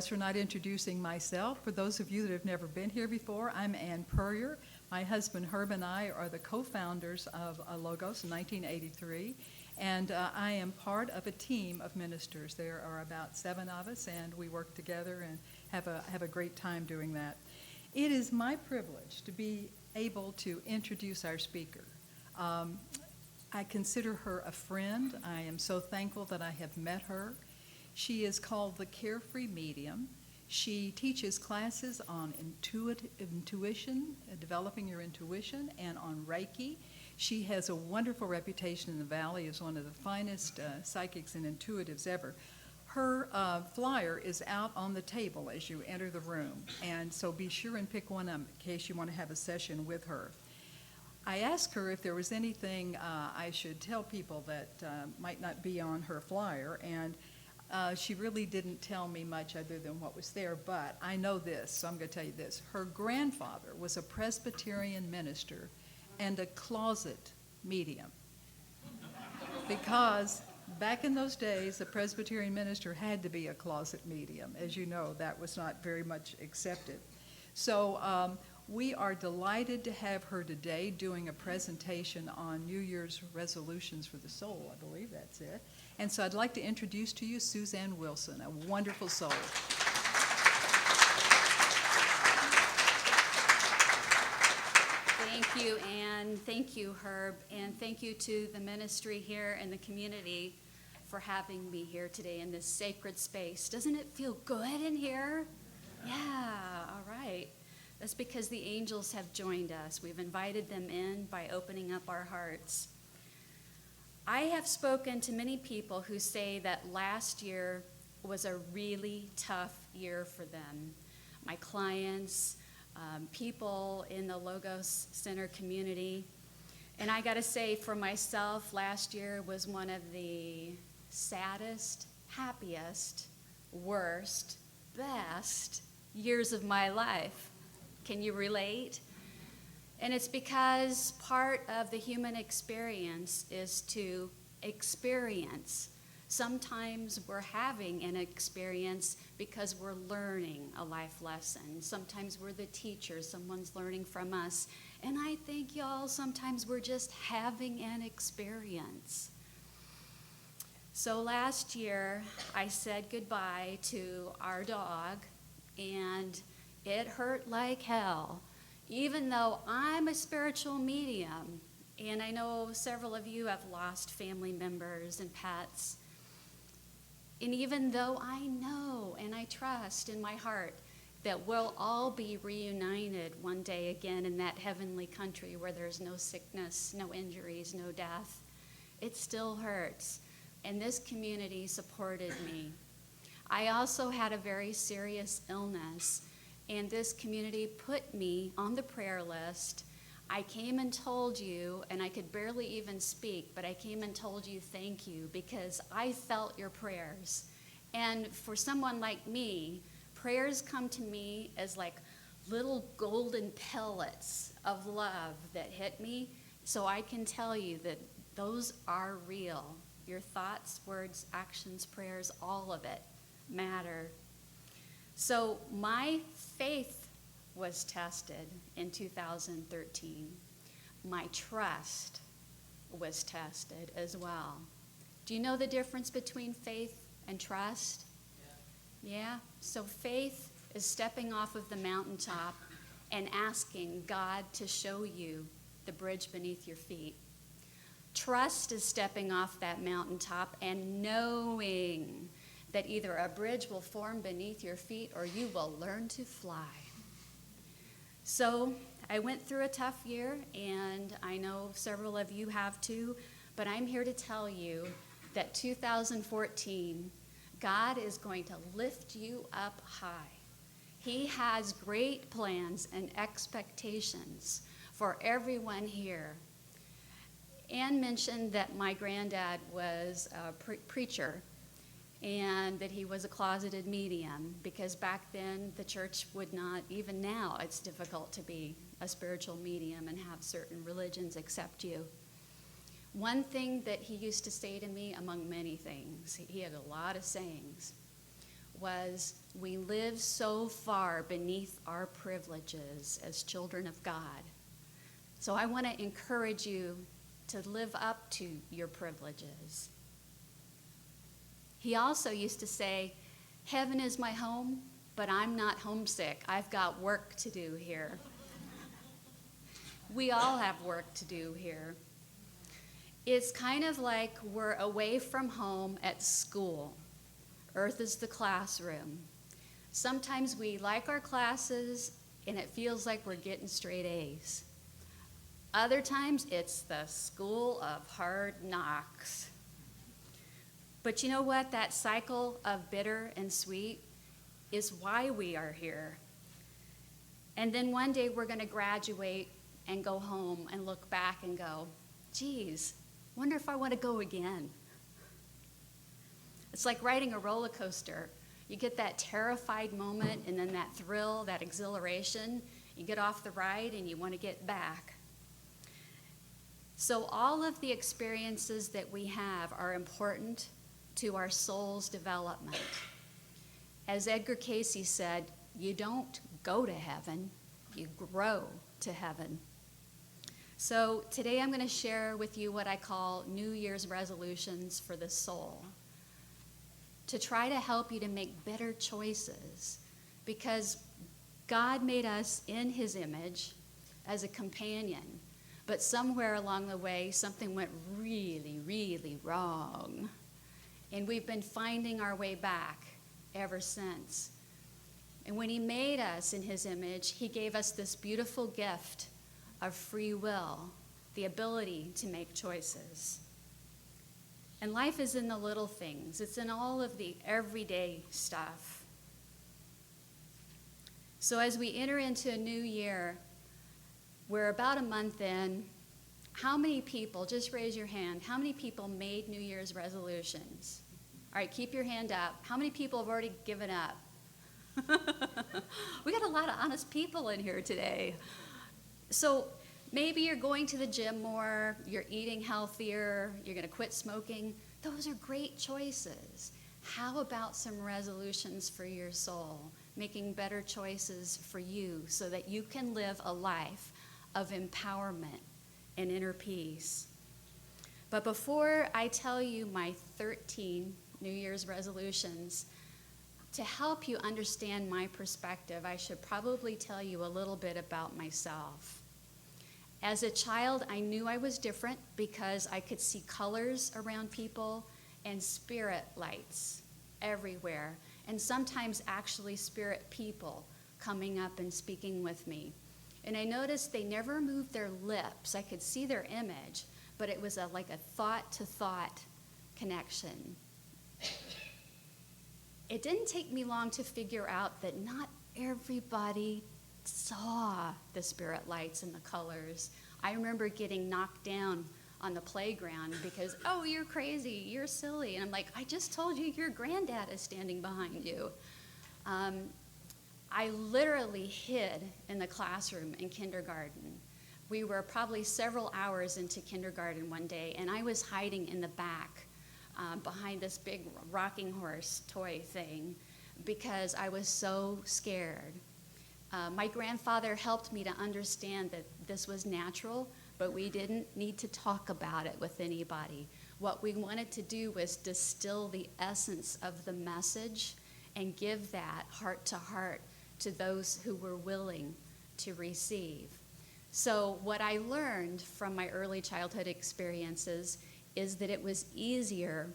For not introducing myself. For those of you that have never been here before, I'm Ann Purrier. My husband Herb and I are the co-founders of Logos in 1983, and I am part of a team of ministers. There are about 7 of us, and we work together and have a great time doing that. It is my privilege to be able to introduce our speaker. I consider her a friend. I am so thankful that I have met her. She is called the Carefree Medium. She teaches classes on intuition, developing your intuition, and on Reiki. She has a wonderful reputation in the Valley as one of the finest psychics and intuitives ever. Her flyer is out on the table as you enter the room, and so be sure and pick one up in case you want to have a session with her. I asked her if there was anything I should tell people that might not be on her flyer, and she really didn't tell me much other than what was there, but I know this, so I'm going to tell you this. Her grandfather was a Presbyterian minister and a closet medium. Because back in those days, a Presbyterian minister had to be a closet medium. As you know, that was not very much accepted. So we are delighted to have her today doing a presentation on New Year's resolutions for the soul. I believe that's it. And so I'd like to introduce to you Susanne Wilson, a wonderful soul. Thank you, Ann. Thank you, Herb. And thank you to the ministry here and the community for having me here today in this sacred space. Doesn't it feel good in here? Yeah, all right. That's because the angels have joined us. We've invited them in by opening up our hearts. I have spoken to many people who say that last year was a really tough year for them. My clients, people in the Logos Center community. And I got to say, for myself, last year was one of the saddest, happiest, worst, best years of my life. Can you relate? And it's because part of the human experience is to experience. Sometimes we're having an experience because we're learning a life lesson. Sometimes we're the teacher, someone's learning from us. And I think, y'all, sometimes we're just having an experience. So last year, I said goodbye to our dog, and it hurt like hell. Even though I'm a spiritual medium, and I know several of you have lost family members and pets, and even though I know and I trust in my heart that we'll all be reunited one day again in that heavenly country where there's no sickness, no injuries, no death, it still hurts. And this community supported me. I also had a very serious illness, and this community put me on the prayer list. I came and told you, and I could barely even speak, but I came and told you thank you because I felt your prayers. And for someone like me, prayers come to me as like little golden pellets of love that hit me. So I can tell you that those are real. Your thoughts, words, actions, prayers, all of it matter. So my faith was tested in 2013. My trust was tested as well. Do you know the difference between faith and trust? Yeah? So faith is stepping off of the mountaintop and asking God to show you the bridge beneath your feet. Trust is stepping off that mountaintop and knowing that either a bridge will form beneath your feet or you will learn to fly. So I went through a tough year, and I know several of you have too, but I'm here to tell you that 2014, God is going to lift you up high. He has great plans and expectations for everyone here. Ann mentioned that my granddad was a preacher, and that he was a closeted medium, because back then the church would not, even now it's difficult to be a spiritual medium and have certain religions accept you. One thing that he used to say to me, among many things, he had a lot of sayings, was, we live so far beneath our privileges as children of God. So I want to encourage you to live up to your privileges. He also used to say, heaven is my home, but I'm not homesick. I've got work to do here. We all have work to do here. It's kind of like we're away from home at school. Earth is the classroom. Sometimes we like our classes and it feels like we're getting straight A's. Other times it's the school of hard knocks. But you know what? That cycle of bitter and sweet is why we are here. And then one day we're going to graduate and go home and look back and go, geez, wonder if I want to go again. It's like riding a roller coaster. You get that terrified moment and then that thrill, that exhilaration. You get off the ride and you want to get back. So all of the experiences that we have are important to our soul's development. As Edgar Cayce said, you don't go to heaven, you grow to heaven. So today I'm going to share with you what I call New Year's resolutions for the soul, to try to help you to make better choices, because God made us in his image as a companion, but somewhere along the way something went really, really wrong. And we've been finding our way back ever since. And when he made us in his image, he gave us this beautiful gift of free will, the ability to make choices. And life is in the little things. It's in all of the everyday stuff. So as we enter into a new year, we're about a month in. How many people, just raise your hand, how many people made New Year's resolutions? All right, keep your hand up. How many people have already given up? We got a lot of honest people in here today. So maybe you're going to the gym more, you're eating healthier, you're going to quit smoking. Those are great choices. How about some resolutions for your soul, making better choices for you so that you can live a life of empowerment and inner peace? But before I tell you my 13 New Year's resolutions, to help you understand my perspective, I should probably tell you a little bit about myself. As a child, I knew I was different because I could see colors around people and spirit lights everywhere, and sometimes actually spirit people coming up and speaking with me. And I noticed they never moved their lips. I could see their image, but it was like a thought-to-thought connection. It didn't take me long to figure out that not everybody saw the spirit lights and the colors. I remember getting knocked down on the playground because, oh, you're crazy, you're silly. And I'm like, I just told you your granddad is standing behind you. I literally hid in the classroom in kindergarten. We were probably several hours into kindergarten one day, and I was hiding in the back behind this big rocking horse toy thing because I was so scared. My grandfather helped me to understand that this was natural, but we didn't need to talk about it with anybody. What we wanted to do was distill the essence of the message and give that heart to heart to those who were willing to receive. So what I learned from my early childhood experiences is that it was easier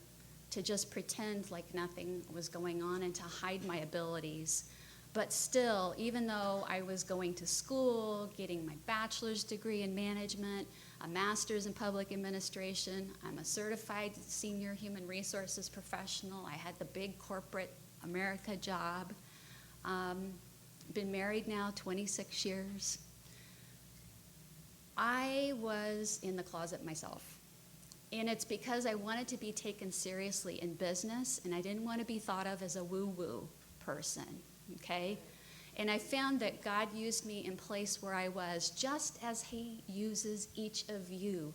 to just pretend like nothing was going on and to hide my abilities. But still, even though I was going to school, getting my bachelor's degree in management, a master's in public administration, I'm a certified senior human resources professional, I had the big corporate America job, been married now 26 years. I was in the closet myself. And it's because I wanted to be taken seriously in business, and I didn't want to be thought of as a woo-woo person, okay? And I found that God used me in place where I was, just as he uses each of you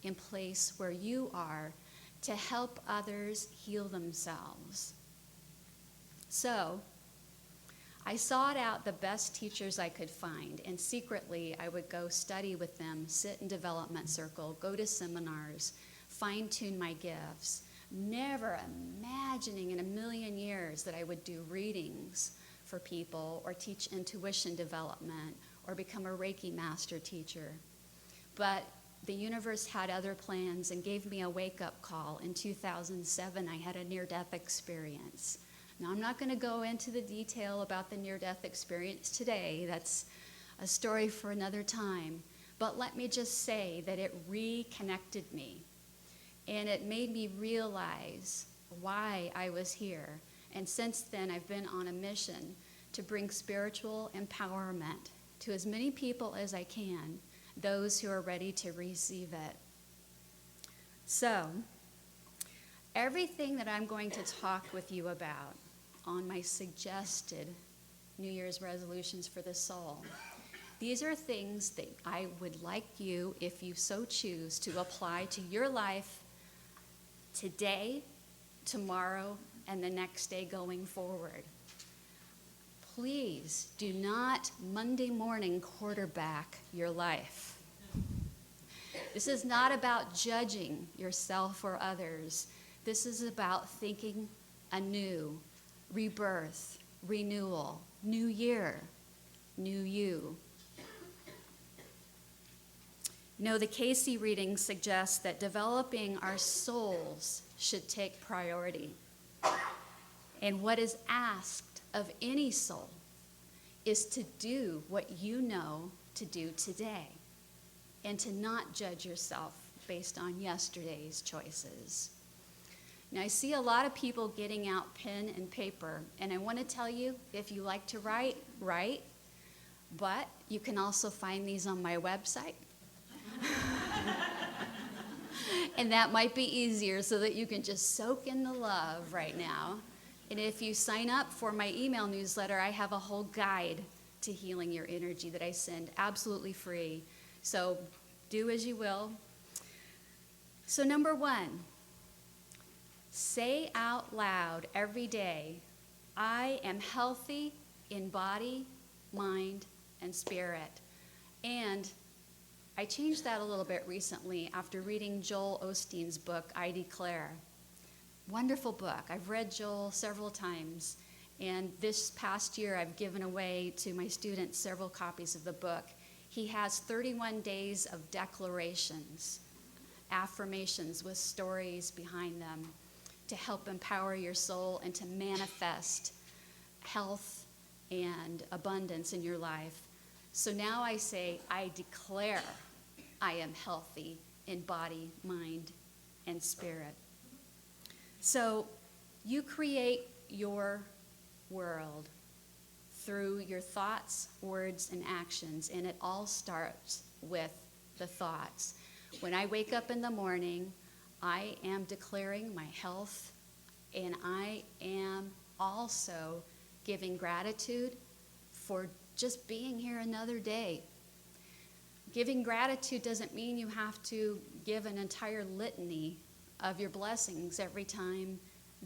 in place where you are to help others heal themselves. So I sought out the best teachers I could find, and secretly I would go study with them, sit in development circle, go to seminars, fine-tune my gifts, never imagining in a million years that I would do readings for people or teach intuition development or become a Reiki master teacher. But the universe had other plans and gave me a wake-up call. In 2007, I had a near-death experience. Now, I'm not going to go into the detail about the near-death experience today. That's a story for another time. But let me just say that it reconnected me. And it made me realize why I was here. And since then, I've been on a mission to bring spiritual empowerment to as many people as I can, those who are ready to receive it. So, everything that I'm going to talk with you about on my suggested New Year's resolutions for the soul, these are things that I would like you, if you so choose, to apply to your life today, tomorrow, and the next day going forward. Please do not Monday morning quarterback your life. This is not about judging yourself or others. This is about thinking anew, rebirth, renewal, new year, new you. No, the Casey reading suggests that developing our souls should take priority. And what is asked of any soul is to do what you know to do today and to not judge yourself based on yesterday's choices. Now, I see a lot of people getting out pen and paper, and I want to tell you, if you like to write, write, but you can also find these on my website. And that might be easier so that you can just soak in the love right now. And if you sign up for my email newsletter, I have a whole guide to healing your energy that I send absolutely free. So do as you will. So number 1, say out loud every day, I am healthy in body, mind, and spirit. And I changed that a little bit recently after reading Joel Osteen's book, I Declare. Wonderful book. I've read Joel several times, and this past year I've given away to my students several copies of the book. He has 31 days of declarations, affirmations with stories behind them to help empower your soul and to manifest health and abundance in your life. So now I say, I declare I am healthy in body, mind, and spirit. So you create your world through your thoughts, words, and actions, and it all starts with the thoughts. When I wake up in the morning, I am declaring my health, and I am also giving gratitude for just being here another day. Giving gratitude doesn't mean you have to give an entire litany of your blessings every time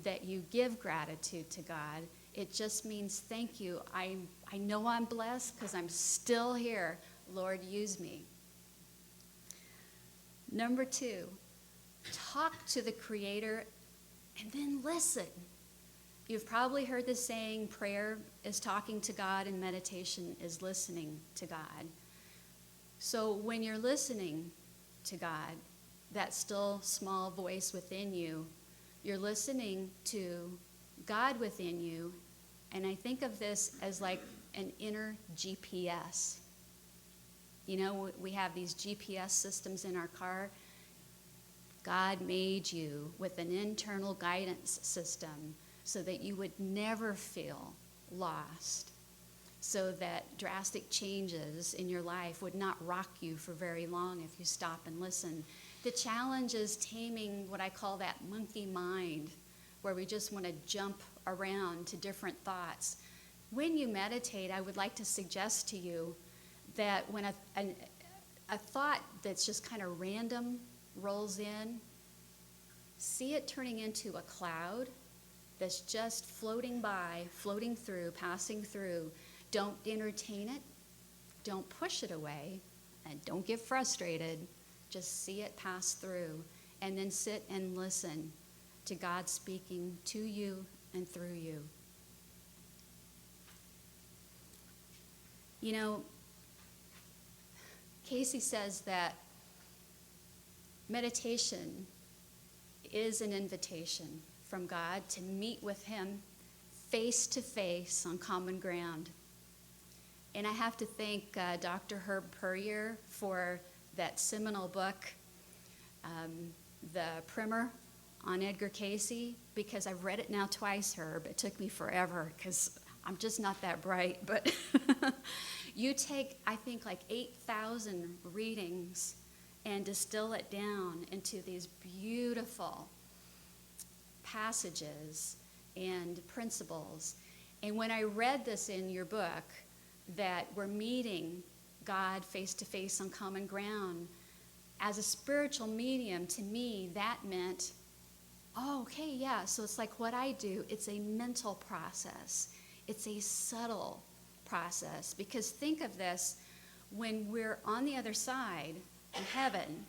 that you give gratitude to God. It just means thank you. I know I'm blessed because I'm still here. Lord, use me. Number 2, talk to the Creator and then listen. You've probably heard the saying, prayer is talking to God and meditation is listening to God. So when you're listening to God, that still small voice within you, you're listening to God within you. And I think of this as like an inner GPS. You know, we have these GPS systems in our car. God made you with an internal guidance system so that you would never feel lost, so that drastic changes in your life would not rock you for very long if you stop and listen. The challenge is taming what I call that monkey mind, where we just want to jump around to different thoughts. When you meditate, I would like to suggest to you that when a thought that's just kind of random rolls in, see it turning into a cloud that's just floating by, floating through, passing through, don't entertain it, don't push it away, and don't get frustrated. Just see it pass through, and then sit and listen to God speaking to you and through you. You know, Casey says that meditation is an invitation from God to meet with him face to face on common ground. And I have to thank Dr. Herb Puryear for that seminal book, the primer on Edgar Casey, because I've read it now twice, Herb. It took me forever because I'm just not that bright. But you take, I think, like 8,000 readings and distill it down into these beautiful passages and principles. And when I read this in your book, that we're meeting God face to face on common ground, as a spiritual medium, to me, that meant, oh, okay, yeah, so it's like what I do. It's a mental process. It's a subtle process. Because think of this, when we're on the other side in heaven,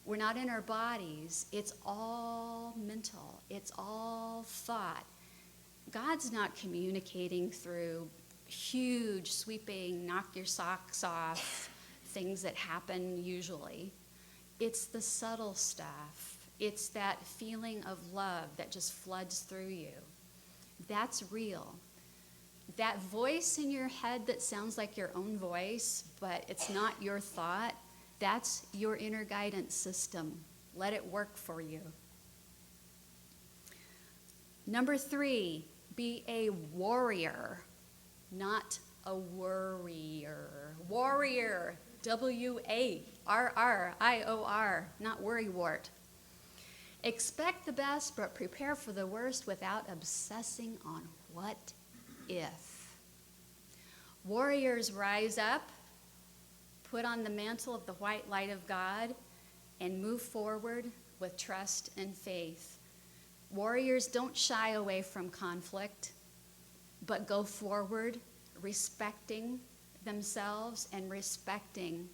we're not in our bodies. It's all mental. It's all thought. God's not communicating through huge, sweeping, knock your socks off things that happen usually. It's the subtle stuff. It's that feeling of love that just floods through you. That's real. That voice in your head that sounds like your own voice, but it's not your thought, that's your inner guidance system. Let it work for you. Number 3, be a warrior, not a worrier. Warrior, W-A-R-R-I-O-R, not worrywart. Expect the best, but prepare for the worst without obsessing on what if. Warriors rise up, put on the mantle of the white light of God, and move forward with trust and faith. Warriors don't shy away from conflict, but go forward respecting themselves and respecting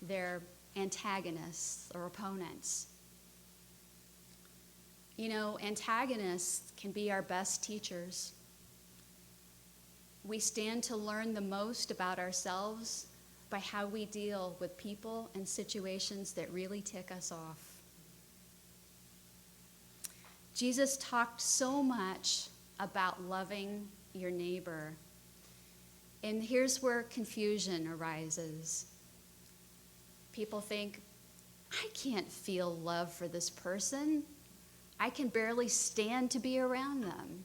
their antagonists or opponents. You know, antagonists can be our best teachers. We stand to learn the most about ourselves by how we deal with people and situations that really tick us off. Jesus talked so much about loving your neighbor. And here's where confusion arises. People think, I can't feel love for this person. I can barely stand to be around them.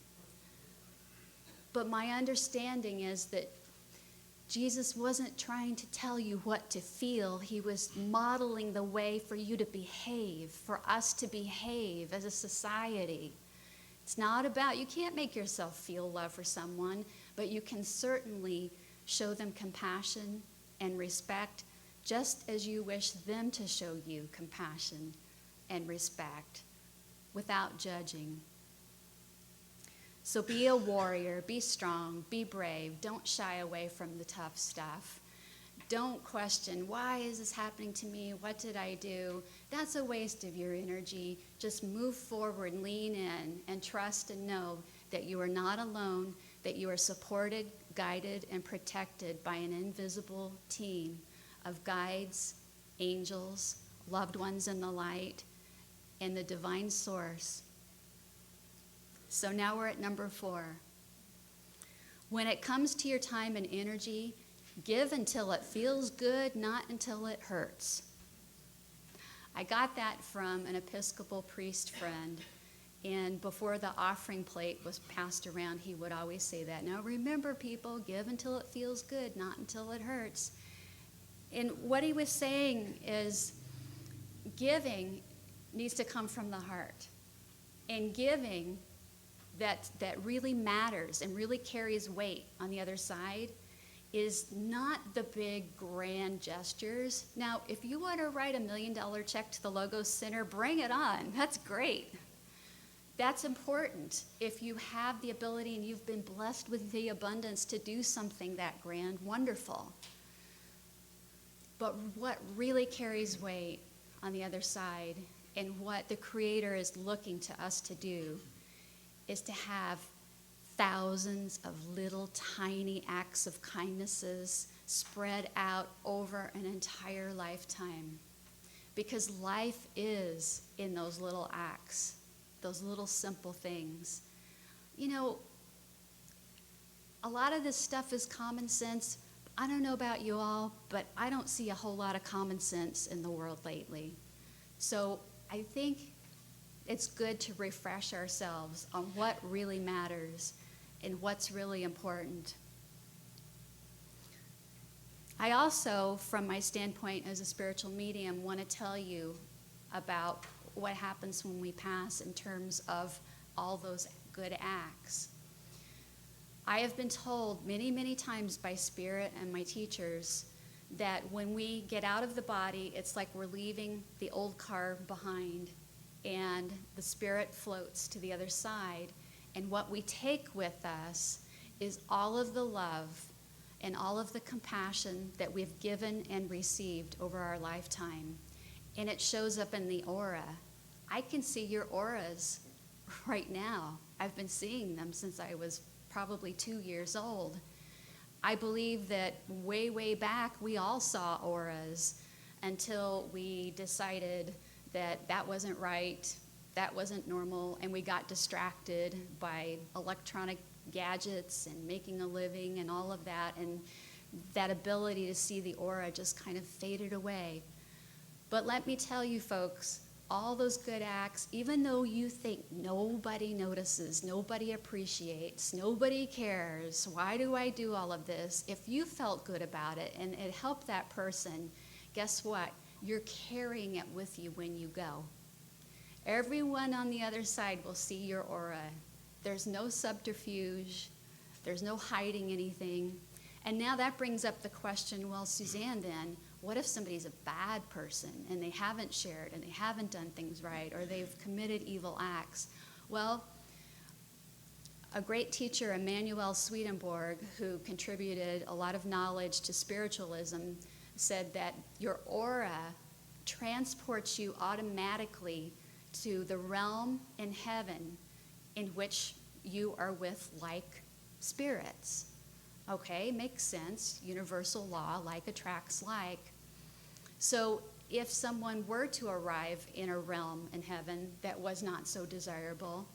But my understanding is that Jesus wasn't trying to tell you what to feel. He was modeling the way for you to behave, for us to behave as a society. It's not about, you can't make yourself feel love for someone, but you can certainly show them compassion and respect, just as you wish them to show you compassion and respect, without judging. So be a warrior, be strong, be brave. Don't shy away from the tough stuff. Don't question, why is this happening to me? What did I do? That's a waste of your energy. Just move forward, lean in, and trust and know that you are not alone, that you are supported, guided, and protected by an invisible team of guides, angels, loved ones in the light, and the divine source. So now we're at number 4. When it comes to your time and energy, give until it feels good, not until it hurts. I got that from an Episcopal priest friend, and before the offering plate was passed around, he would always say that. Now remember, people, give until it feels good, not until it hurts. And what he was saying is giving needs to come from the heart. And giving that really matters and really carries weight on the other side is not the big grand gestures. Now, if you want to write $1 million check to the Logos Center, bring it on. That's great. That's important if you have the ability and you've been blessed with the abundance to do something that grand, wonderful. But what really carries weight on the other side, and what the Creator is looking to us to do, is to have thousands of little tiny acts of kindnesses spread out over an entire lifetime. Because life is in those little acts, those little simple things. You know, a lot of this stuff is common sense. I don't know about you all, but I don't see a whole lot of common sense in the world lately. So I think it's good to refresh ourselves on what really matters and what's really important. I also, from my standpoint as a spiritual medium, want to tell you about what happens when we pass in terms of all those good acts. I have been told many, many times by Spirit and my teachers that when we get out of the body, it's like we're leaving the old car behind, and the Spirit floats to the other side. And what we take with us is all of the love and all of the compassion that we've given and received over our lifetime. And it shows up in the aura. I can see your auras right now. I've been seeing them since I was probably 2 years old. I believe that way, way back, we all saw auras until we decided that that wasn't right, that wasn't normal, and we got distracted by electronic gadgets and making a living and all of that, and that ability to see the aura just kind of faded away. But let me tell you, folks, all those good acts, even though you think nobody notices, nobody appreciates, nobody cares, why do I do all of this? If you felt good about it and it helped that person, guess what? You're carrying it with you when you go. Everyone on the other side will see your aura. There's no subterfuge. There's no hiding anything. And now that brings up the question, well, Susanne, then, what if somebody's a bad person and they haven't shared and they haven't done things right, or they've committed evil acts? Well, a great teacher, Emanuel Swedenborg, who contributed a lot of knowledge to spiritualism, said that your aura transports you automatically to the realm in heaven in which you are with like spirits. Okay, makes sense. Universal law, like attracts like. So if someone were to arrive in a realm in heaven that was not so desirable,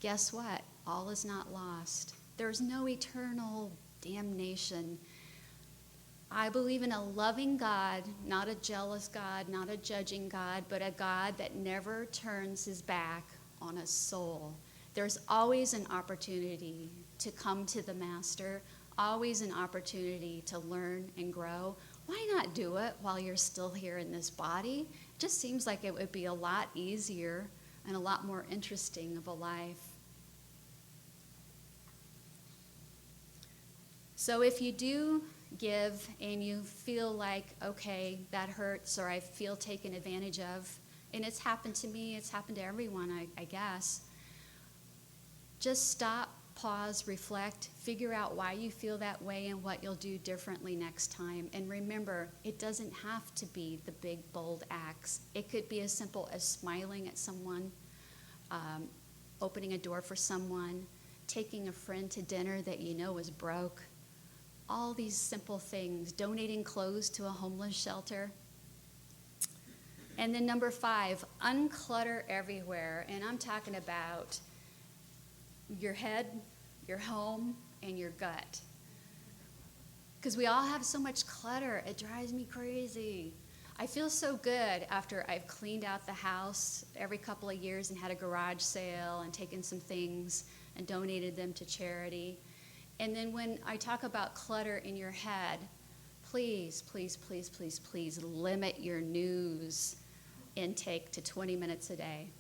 guess what? All is not lost. There's no eternal damnation. I believe in a loving God, not a jealous God, not a judging God, but a God that never turns his back on a soul. There's always an opportunity to come to the Master, always an opportunity to learn and grow. Why not do it while you're still here in this body? It just seems like it would be a lot easier and a lot more interesting of a life. So if you do give and you feel like, okay, that hurts, or I feel taken advantage of, and it's happened to me, it's happened to everyone, I guess, just stop, pause, reflect, figure out why you feel that way and what you'll do differently next time. And remember, it doesn't have to be the big, bold acts. It could be as simple as smiling at someone, opening a door for someone, taking a friend to dinner that you know is broke. All these simple things, donating clothes to a homeless shelter. And then number 5, unclutter everywhere. And I'm talking about your head, your home, and your gut. Because we all have so much clutter. It drives me crazy. I feel so good after I've cleaned out the house every couple of years and had a garage sale and taken some things and donated them to charity. And then when I talk about clutter in your head, please, please, please, please, please limit your news intake to 20 minutes a day.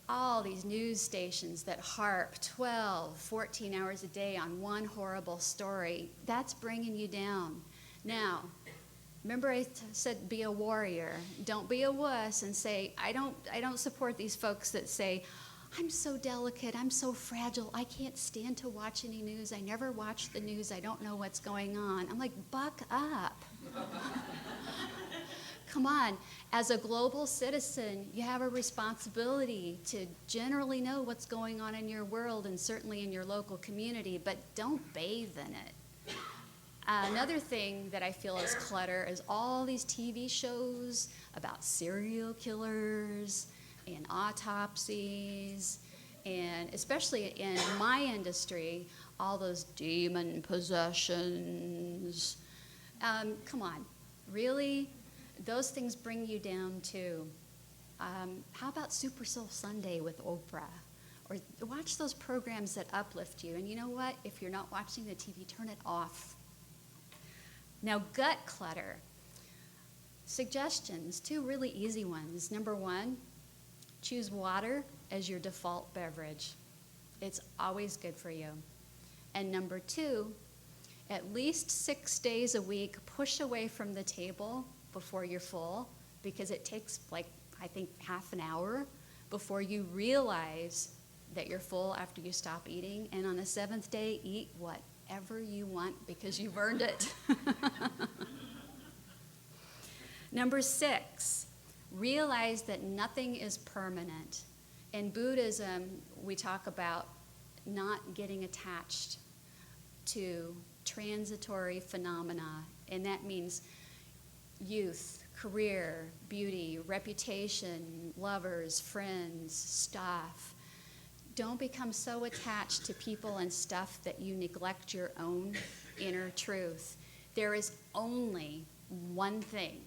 All these news stations that harp 12, 14 hours a day on one horrible story, that's bringing you down. Now, Remember I said be a warrior. Don't be a wuss and say, I don't support these folks that say, I'm so delicate, I'm so fragile, I can't stand to watch any news, I never watch the news, I don't know what's going on. I'm like, buck up. Come on, as a global citizen, you have a responsibility to generally know what's going on in your world and certainly in your local community, but don't bathe in it. Another thing that I feel is clutter is all these TV shows about serial killers and autopsies, and especially in my industry, all those demon possessions. Come on, really? Those things bring you down too. How about Super Soul Sunday with Oprah? Or watch those programs that uplift you. And you know what? If you're not watching the TV, turn it off. Now, gut clutter. Suggestions, 2 really easy ones. Number 1, choose water as your default beverage. It's always good for you. And number 2, at least 6 days a week, push away from the table before you're full, because it takes I think half an hour before you realize that you're full after you stop eating. And on the 7th day, eat whatever you want because you've earned it. Number 6, realize that nothing is permanent. In Buddhism, we talk about not getting attached to transitory phenomena, and that means youth, career, beauty, reputation, lovers, friends, stuff. Don't become so attached to people and stuff that you neglect your own inner truth. There is only one thing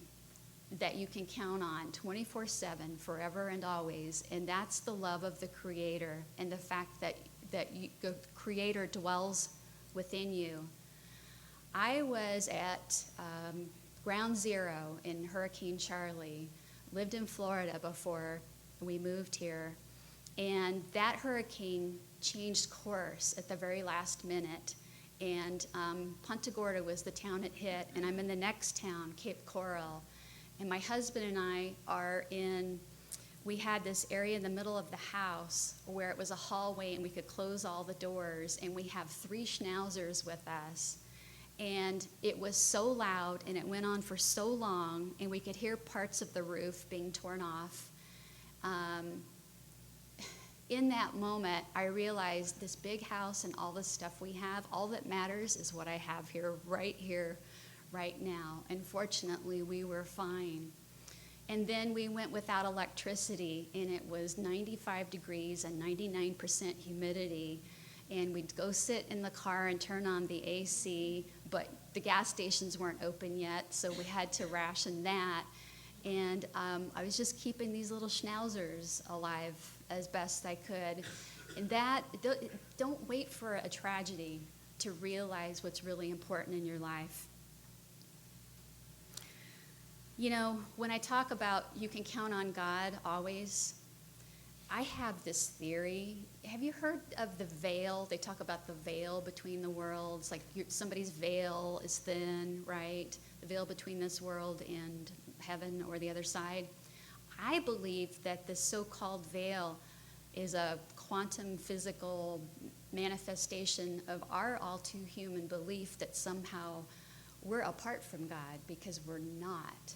that you can count on 24/7, forever and always, and that's the love of the Creator and the fact that the Creator dwells within you. I was at Ground Zero in Hurricane Charlie, lived in Florida before we moved here, and that hurricane changed course at the very last minute, and Punta Gorda was the town it hit, and I'm in the next town, Cape Coral, and my husband and I we had this area in the middle of the house where it was a hallway and we could close all the doors, and we have 3 schnauzers with us. And it was so loud, and it went on for so long, and we could hear parts of the roof being torn off. In that moment, I realized this big house and all the stuff we have, all that matters is what I have here, right now. And fortunately, we were fine. And then we went without electricity, and it was 95 degrees and 99% humidity. And we'd go sit in the car and turn on the AC, but the gas stations weren't open yet, so we had to ration that. And I was just keeping these little schnauzers alive as best I could. And don't wait for a tragedy to realize what's really important in your life. You know, when I talk about you can count on God always, I have this theory. Have you heard of the veil? They talk about the veil between the worlds, like somebody's veil is thin, right? The veil between this world and heaven or the other side. I believe that this so-called veil is a quantum physical manifestation of our all too human belief that somehow we're apart from God, because we're not.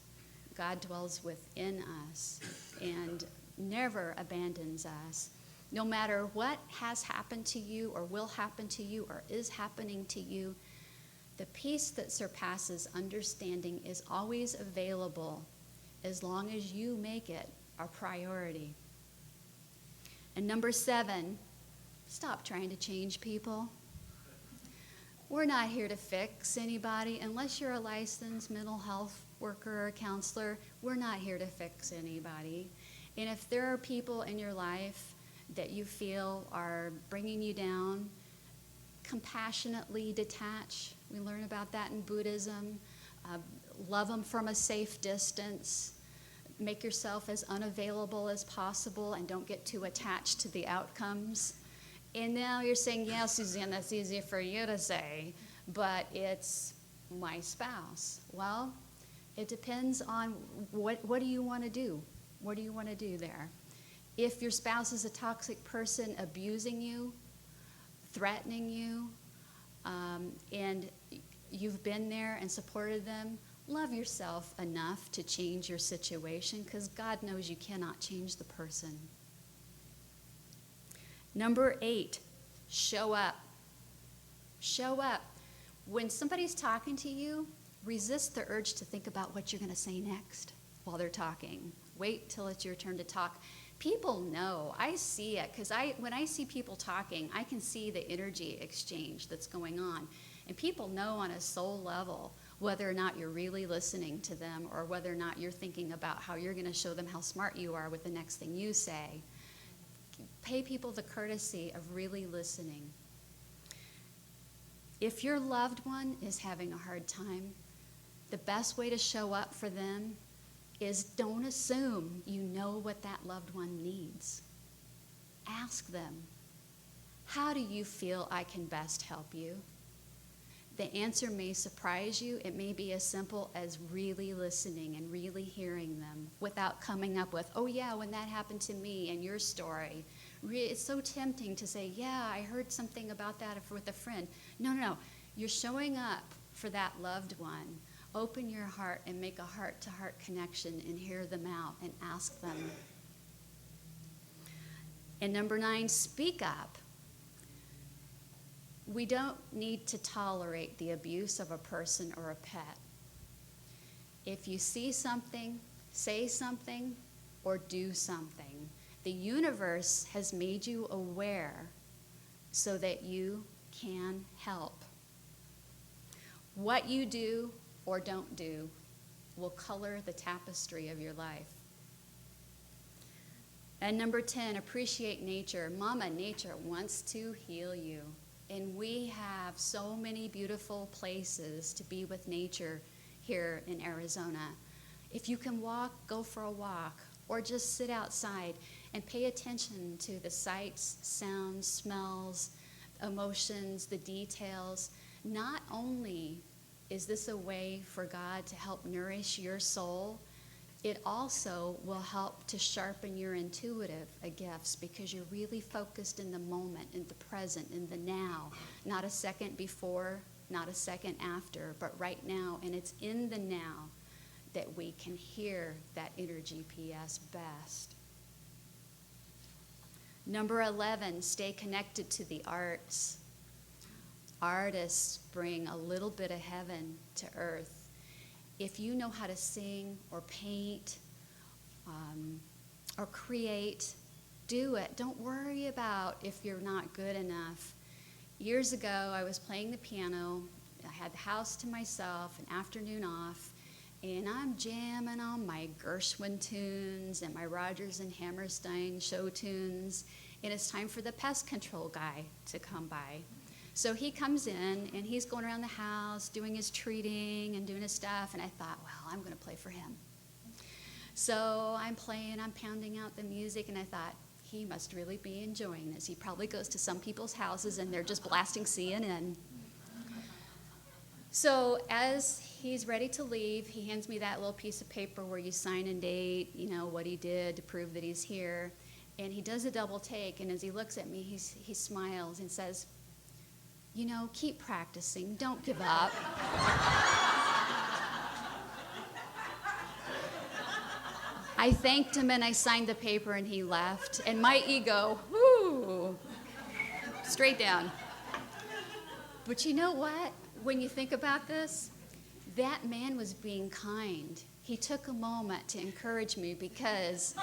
God dwells within us and never abandons us. No matter what has happened to you or will happen to you or is happening to you, the peace that surpasses understanding is always available as long as you make it a priority. And number 7, stop trying to change people. We're not here to fix anybody. Unless you're a licensed mental health worker or counselor, we're not here to fix anybody. And if there are people in your life that you feel are bringing you down, compassionately detach. We learn about that in Buddhism. Love them from a safe distance. Make yourself as unavailable as possible and don't get too attached to the outcomes. And now you're saying, yeah, Susanne, that's easy for you to say, but it's my spouse. Well, It depends on what do you want to do? What do you want to do there? If your spouse is a toxic person abusing you, threatening you, and you've been there and supported them, love yourself enough to change your situation, because God knows you cannot change the person. Number 8, show up. Show up. When somebody's talking to you, resist the urge to think about what you're going to say next while they're talking. Wait till it's your turn to talk. People know. I see it, because when I see people talking, I can see the energy exchange that's going on. And people know on a soul level whether or not you're really listening to them, or whether or not you're thinking about how you're going to show them how smart you are with the next thing you say. Pay people the courtesy of really listening. If your loved one is having a hard time, the best way to show up for them is don't assume you know what that loved one needs. Ask them, how do you feel I can best help you? The answer may surprise you. It may be as simple as really listening and really hearing them without coming up with, oh yeah, when that happened to me and your story. It's so tempting to say, yeah, I heard something about that with a friend. No. You're showing up for that loved one. Open your heart and make a heart-to-heart connection and hear them out and ask them. And number 9, speak up. We don't need to tolerate the abuse of a person or a pet. If you see something, say something, or do something. The universe has made you aware so that you can help. What you do or don't do will color the tapestry of your life. And number 10, appreciate nature. Mama Nature wants to heal you. And we have so many beautiful places to be with nature here in Arizona. If you can walk, go for a walk, or just sit outside and pay attention to the sights, sounds, smells, emotions, the details. Not only is this a way for God to help nourish your soul, it also will help to sharpen your intuitive gifts, because you're really focused in the moment, in the present, in the now. Not a second before, not a second after, but right now. And it's in the now that we can hear that inner GPS best. Number 11, stay connected to the arts. Artists bring a little bit of heaven to earth. If you know how to sing or paint or create, do it. Don't worry about if you're not good enough. Years ago, I was playing the piano. I had the house to myself, an afternoon off, and I'm jamming on my Gershwin tunes and my Rodgers and Hammerstein show tunes, and it's time for the pest control guy to come by. So he comes in, and he's going around the house doing his treating and doing his stuff, and I thought, well, I'm going to play for him. So I'm playing, I'm pounding out the music, and I thought, he must really be enjoying this. He probably goes to some people's houses, and they're just blasting CNN. So as he's ready to leave, he hands me that little piece of paper where you sign and date, what he did to prove that he's here. And he does a double take, and as he looks at me, he smiles and says, keep practicing. Don't give up. I thanked him, and I signed the paper, and he left. And my ego, straight down. But you know what? When you think about this, that man was being kind. He took a moment to encourage me, because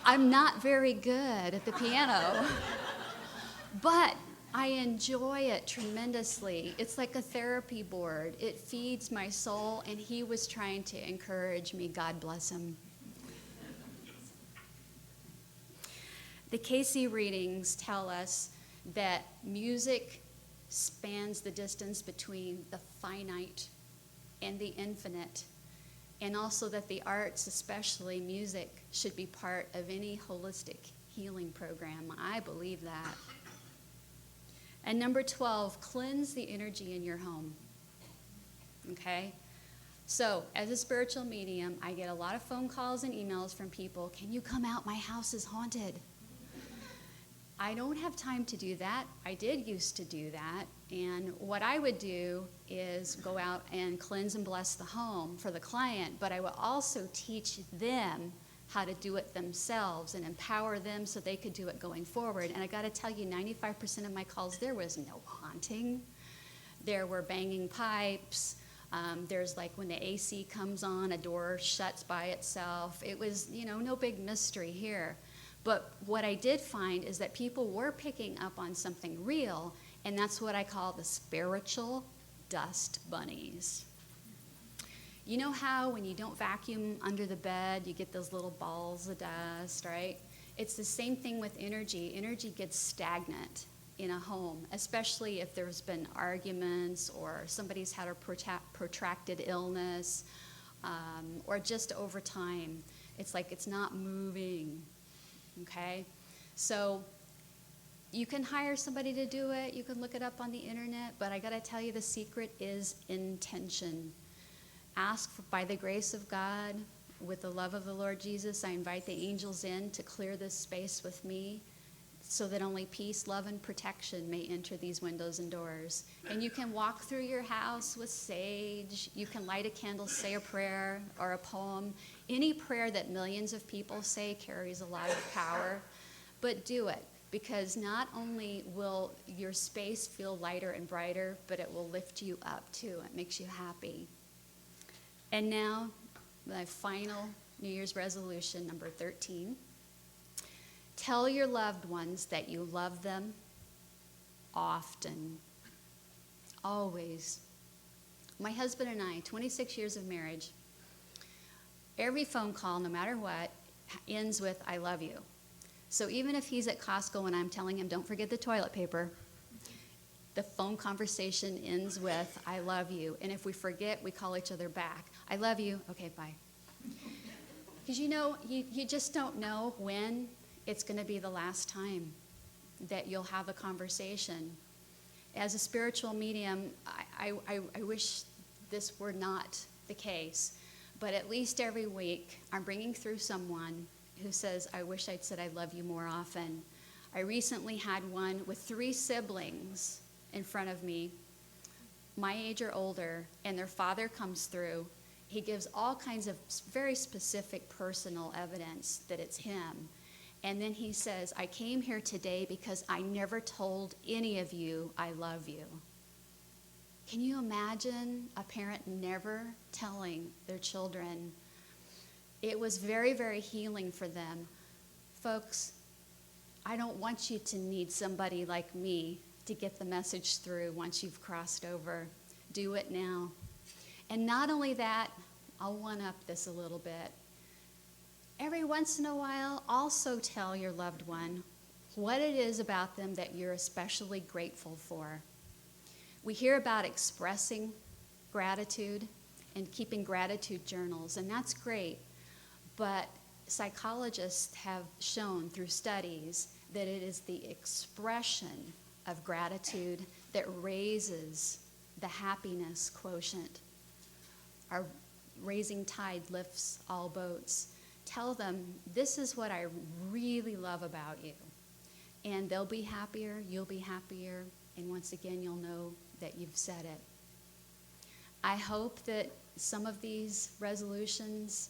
I'm not very good at the piano. But I enjoy it tremendously. It's like a therapy board. It feeds my soul, and he was trying to encourage me. God bless him. The Casey readings tell us that music spans the distance between the finite and the infinite, and also that the arts, especially music, should be part of any holistic healing program. I believe that. And number 12, cleanse the energy in your home. Okay? So, as a spiritual medium, I get a lot of phone calls and emails from people, can you come out? My house is haunted. I don't have time to do that. I did used to do that. And what I would do is go out and cleanse and bless the home for the client, but I would also teach them how to do it themselves and empower them so they could do it going forward. And I got to tell you, 95% of my calls, there was no haunting. There were banging pipes. There's like when the AC comes on, a door shuts by itself. It was, no big mystery here. But what I did find is that people were picking up on something real, and that's what I call the spiritual dust bunnies. You know how when you don't vacuum under the bed, you get those little balls of dust, right? It's the same thing with energy. Energy gets stagnant in a home, especially if there's been arguments or somebody's had a protracted illness, or just over time. It's like it's not moving, okay? So you can hire somebody to do it. You can look it up on the internet, but I got to tell you, the secret is intention. Ask by the grace of God, with the love of the Lord Jesus, I invite the angels in to clear this space with me so that only peace, love, and protection may enter these windows and doors. And you can walk through your house with sage. You can light a candle, say a prayer or a poem. Any prayer that millions of people say carries a lot of power, but do it, because not only will your space feel lighter and brighter, but it will lift you up too. It makes you happy. And now, my final New Year's resolution, number 13. Tell your loved ones that you love them often. Always. My husband and I, 26 years of marriage, every phone call, no matter what, ends with, I love you. So even if he's at Costco and I'm telling him, don't forget the toilet paper, the phone conversation ends with, I love you. And if we forget, we call each other back. I love you. Okay, bye. Because you just don't know when it's going to be the last time that you'll have a conversation. As a spiritual medium, I wish this were not the case. But at least every week, I'm bringing through someone who says, I wish I'd said I love you more often. I recently had one with 3 siblings in front of me, my age or older, and their father comes through. He gives all kinds of very specific personal evidence that it's him. And then he says, I came here today because I never told any of you I love you. Can you imagine a parent never telling their children? It was very, very healing for them. Folks, I don't want you to need somebody like me to get the message through once you've crossed over. Do it now. And not only that, I'll one-up this a little bit. Every once in a while, also tell your loved one what it is about them that you're especially grateful for. We hear about expressing gratitude and keeping gratitude journals, and that's great. But psychologists have shown through studies that it is the expression of gratitude that raises the happiness quotient. Our raising tide lifts all boats. Tell them, this is what I really love about you. And they'll be happier, you'll be happier, and once again, you'll know that you've said it. I hope that some of these resolutions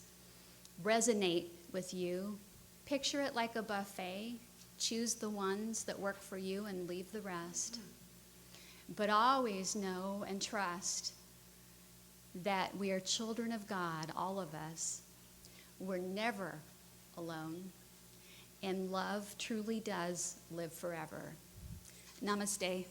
resonate with you. Picture it like a buffet. Choose the ones that work for you and leave the rest. But always know and trust that we are children of God, all of us. We're never alone. And love truly does live forever. Namaste.